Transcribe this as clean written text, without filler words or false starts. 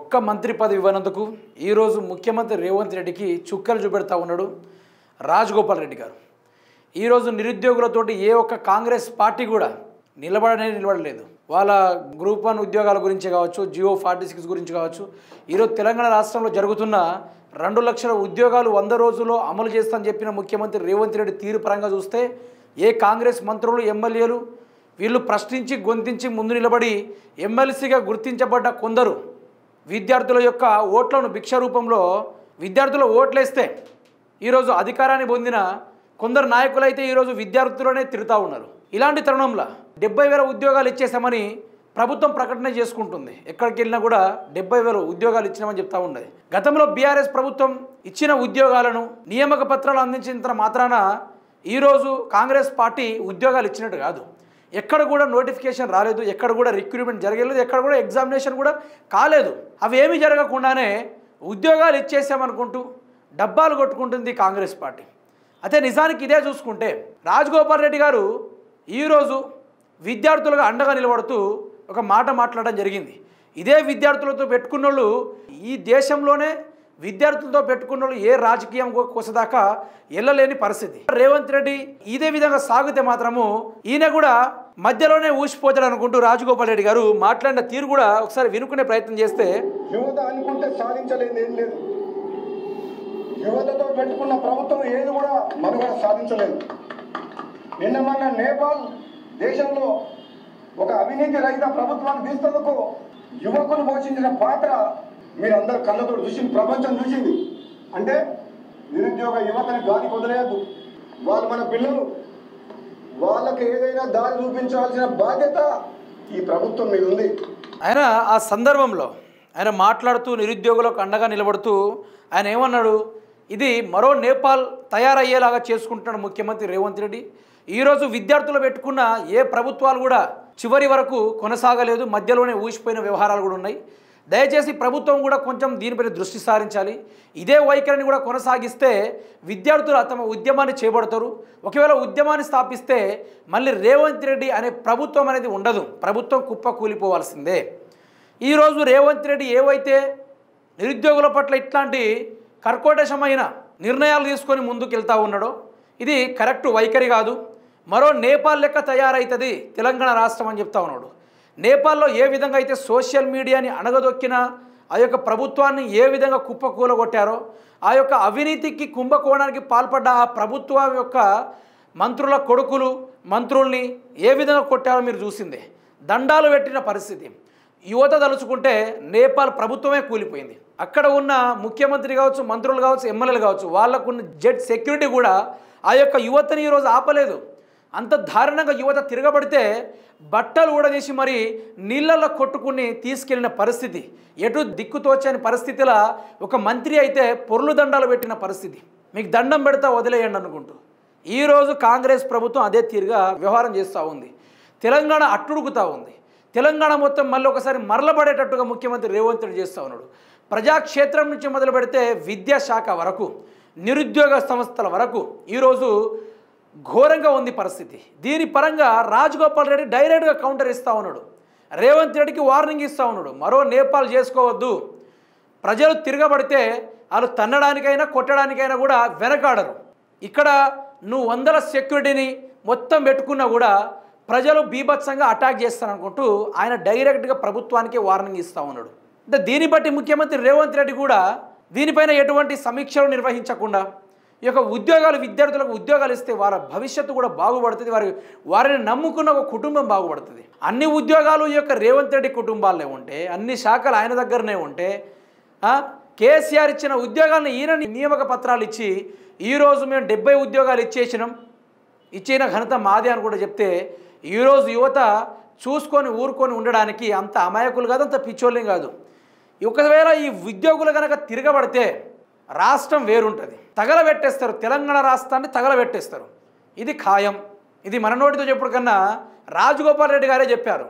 ఒక్క మంత్రి పదవి ఇవ్వనందుకు ఈరోజు ముఖ్యమంత్రి రేవంత్ రెడ్డికి చుక్కలు చూపెడతా ఉన్నాడు రాజగోపాల్ రెడ్డి గారు. ఈరోజు నిరుద్యోగులతోటి ఏ ఒక్క కాంగ్రెస్ పార్టీ కూడా నిలబడలేదు. వాళ్ళ గ్రూప్ 1 ఉద్యోగాల గురించి కావచ్చు, జియో 46 గురించి కావచ్చు, ఈరోజు తెలంగాణ రాష్ట్రంలో జరుగుతున్న 2 లక్షల ఉద్యోగాలు 100 రోజుల్లో అమలు చేస్తానని చెప్పిన ముఖ్యమంత్రి రేవంత్ రెడ్డి తీరు పరంగా చూస్తే ఏ కాంగ్రెస్ మంత్రులు ఎమ్మెల్యేలు వీళ్ళు ప్రశ్నించి గొంతించి ముందు నిలబడి ఎమ్మెల్సీగా గుర్తించబడ్డ కొందరు విద్యార్థుల యొక్క ఓట్లను భిక్ష రూపంలో విద్యార్థుల ఓట్లేస్తే ఈరోజు అధికారాన్ని పొందిన కొందరు నాయకులైతే ఈరోజు విద్యార్థులనే తిరుగుతూ ఉన్నారు. ఇలాంటి తరుణంలో 70,000 ఉద్యోగాలు ఇచ్చేసామని ప్రభుత్వం ప్రకటన చేసుకుంటుంది. ఎక్కడికి వెళ్ళినా కూడా 70,000 ఉద్యోగాలు ఇచ్చినామని చెప్తా ఉన్నది. గతంలో బీఆర్ఎస్ ప్రభుత్వం ఇచ్చిన ఉద్యోగాలను నియామక పత్రాలు అందించిన మాత్రాన ఈరోజు కాంగ్రెస్ పార్టీ ఉద్యోగాలు ఇచ్చినట్టు కాదు. ఎక్కడ కూడా నోటిఫికేషన్ రాలేదు, ఎక్కడ కూడా రిక్రూట్మెంట్ జరగలేదు, ఎక్కడ కూడా ఎగ్జామినేషన్ కూడా కాలేదు. అవి ఏమీ జరగకుండానే ఉద్యోగాలు ఇచ్చేసామనుకుంటూ డబ్బాలు కొట్టుకుంటుంది కాంగ్రెస్ పార్టీ. అయితే నిజానికి ఇదే చూసుకుంటే రాజగోపాల్ రెడ్డి గారు ఈరోజు విద్యార్థులుగా అండగా నిలబడుతూ ఒక మాట మాట్లాడడం జరిగింది. ఇదే విద్యార్థులతో పెట్టుకున్నోళ్ళు ఈ దేశంలోనే విద్యార్థులతో పెట్టుకున్నోళ్ళు ఏ రాజకీయం కోసదాకా వెళ్ళలేని పరిస్థితి. రేవంత్ రెడ్డి ఇదే విధంగా సాగితే మాత్రము ఈయన కూడా మధ్యలోనే ఊసిపోతాడు అనుకుంటూ రాజగోపాల్ రెడ్డి గారు మాట్లాడిన తీరు కూడా ఒకసారి వినుకునే ప్రయత్నం చేస్తే, యువత అనుకుంటే సాధించలేదు ఏం లేదు. యువతతో పెట్టుకున్న ప్రభుత్వం ఏది కూడా మనుగడ సాధించలేదు. నిన్న మొన్న నేపాల్ దేశంలో ఒక అవినీతి రహిత ప్రభుత్వాన్ని తీసేందుకు యువకులు పోషించిన పాత్ర మీరందరూ కళ్ళతో చూసింది, ప్రపంచం చూసింది. అంటే నిరుద్యోగ యువతని గాలికి వదిలేయద్దు. వాళ్ళు మన పిల్లలు, వాళ్ళకి ఏదైనా దారి చూపించాల్సిన బాధ్యత ఈ ప్రభుత్వం మీద ఉంది. ఆయన ఆ సందర్భంలో ఆయన మాట్లాడుతూ నిరుద్యోగులకు అండగా నిలబడుతూ ఆయన ఏమన్నాడు, ఇది మరో నేపాల్ తయారయ్యేలాగా చేసుకుంటున్నాడు ముఖ్యమంత్రి రేవంత్ రెడ్డి. ఈరోజు విద్యార్థులు పెట్టుకున్న ఏ ప్రభుత్వాలు కూడా చివరి వరకు కొనసాగలేదు, మధ్యలోనే ఊసిపోయిన వ్యవహారాలు కూడా ఉన్నాయి. దయచేసి ప్రభుత్వం కూడా కొంచెం దీనిపై దృష్టి సారించాలి. ఇదే వైఖరిని కూడా కొనసాగిస్తే విద్యార్థులు తమ ఉద్యమాన్ని చేపడతారు. ఒకవేళ ఉద్యమాన్ని స్థాపిస్తే మళ్ళీ రేవంత్ రెడ్డి అనే ప్రభుత్వం అనేది ఉండదు, ప్రభుత్వం కుప్ప కూలిపోవాల్సిందే. ఈరోజు రేవంత్ రెడ్డి ఏవైతే నిరుద్యోగుల పట్ల ఇట్లాంటి కర్కోటకమైన నిర్ణయాలు తీసుకొని ముందుకు వెళ్తూ ఉన్నాడో ఇది కరెక్ట్ వైఖరి కాదు. మరో నేపాల్ లెక్క తయారవుతుంది తెలంగాణ రాష్ట్రం అని చెప్తా ఉన్నాడు. నేపాల్లో ఏ విధంగా అయితే సోషల్ మీడియాని అణగదొక్కిన ఆ యొక్క ప్రభుత్వాన్ని ఏ విధంగా కుప్పకూలగొట్టారో, ఆ యొక్క అవినీతికి కుంభకోణానికి పాల్పడ్డ ఆ ప్రభుత్వం యొక్క మంత్రుల కొడుకులు మంత్రుల్ని ఏ విధంగా కొట్టారో మీరు చూసిందే. దండాలు పెట్టిన పరిస్థితి. యువత తలుచుకుంటే నేపాల్ ప్రభుత్వమే కూలిపోయింది. అక్కడ ఉన్న ముఖ్యమంత్రి కావచ్చు, మంత్రులు కావచ్చు, ఎమ్మెల్యేలు కావచ్చు, వాళ్ళకున్న జెట్ సెక్యూరిటీ కూడా ఆ యొక్క యువతని ఈరోజు ఆపలేదు. అంత దారుణంగా యువత తిరగబడితే బట్టలు కూడా తీసి మరి నీళ్ళల్లో కొట్టుకుని తీసుకెళ్లిన పరిస్థితి. ఎటు దిక్కుతోచని పరిస్థితిలో ఒక మంత్రి అయితే పొర్లు దండాలు పెట్టిన పరిస్థితి. మీకు దండం పెడతా వదిలేయండి అనుకుంటూ ఈరోజు కాంగ్రెస్ ప్రభుత్వం అదే తీరుగా వ్యవహారం చేస్తూ ఉంది. తెలంగాణ అట్టుడుకుతూ ఉంది. తెలంగాణ మొత్తం మళ్ళీ ఒకసారి మరలబడేటట్టుగా ముఖ్యమంత్రి రేవంత్ రెడ్డి చేస్తూ ఉన్నాడు. ప్రజాక్షేత్రం నుంచి మొదలు పెడితే విద్యాశాఖ వరకు, నిరుద్యోగ సంస్థల వరకు ఈరోజు ఘోరంగా ఉంది పరిస్థితి. దీని పరంగా రాజగోపాల్ రెడ్డి డైరెక్ట్గా కౌంటర్ ఇస్తూ ఉన్నాడు. రేవంత్ రెడ్డికి వార్నింగ్ ఇస్తూ ఉన్నాడు, మరో నేపాల్ చేసుకోవద్దు. ప్రజలు తిరగబడితే వాళ్ళు తన్నడానికైనా కొట్టడానికైనా కూడా వెనకాడరు. ఇక్కడ నువ్వు 100 సెక్యూరిటీని మొత్తం పెట్టుకున్నా కూడా ప్రజలు బీభత్సంగా అటాక్ చేస్తారనుకుంటూ ఆయన డైరెక్ట్గా ప్రభుత్వానికి వార్నింగ్ ఇస్తూ ఉన్నాడు. అంటే దీన్ని బట్టి ముఖ్యమంత్రి రేవంత్ రెడ్డి కూడా దీనిపైన ఎటువంటి సమీక్షలు నిర్వహించకుండా ఈ యొక్క విద్యార్థులకు ఉద్యోగాలు ఇస్తే వారి భవిష్యత్తు కూడా బాగుపడుతుంది, వారిని నమ్ముకున్న ఒక కుటుంబం బాగుపడుతుంది. అన్ని ఉద్యోగాలు ఈ యొక్క రేవంత్ రెడ్డి కుటుంబాలనే ఉంటే, అన్ని శాఖలు ఆయన దగ్గరనే ఉంటే, కేసీఆర్ ఇచ్చిన ఉద్యోగాలను ఈయన నియామక పత్రాలు ఇచ్చి ఈరోజు మేము 70 ఉద్యోగాలు ఇచ్చిన ఘనత మాదే అని కూడా చెప్తే ఈరోజు యువత చూసుకొని ఊరుకొని ఉండడానికి అంత అమాయకులు కాదు, అంత పిచ్చోళ్ళం కాదు. ఒకవేళ ఈ ఉద్యోగులు కనుక తిరగబడితే రాష్ట్రం వేరుంటుంది, తగలబెట్టేస్తారు, తెలంగాణ రాష్ట్రాన్ని తగలబెట్టేస్తారు. ఇది ఖాయం. ఇది మన నోటితో చెప్పుడు కన్నా రాజగోపాల్ రెడ్డి గారే చెప్పారు.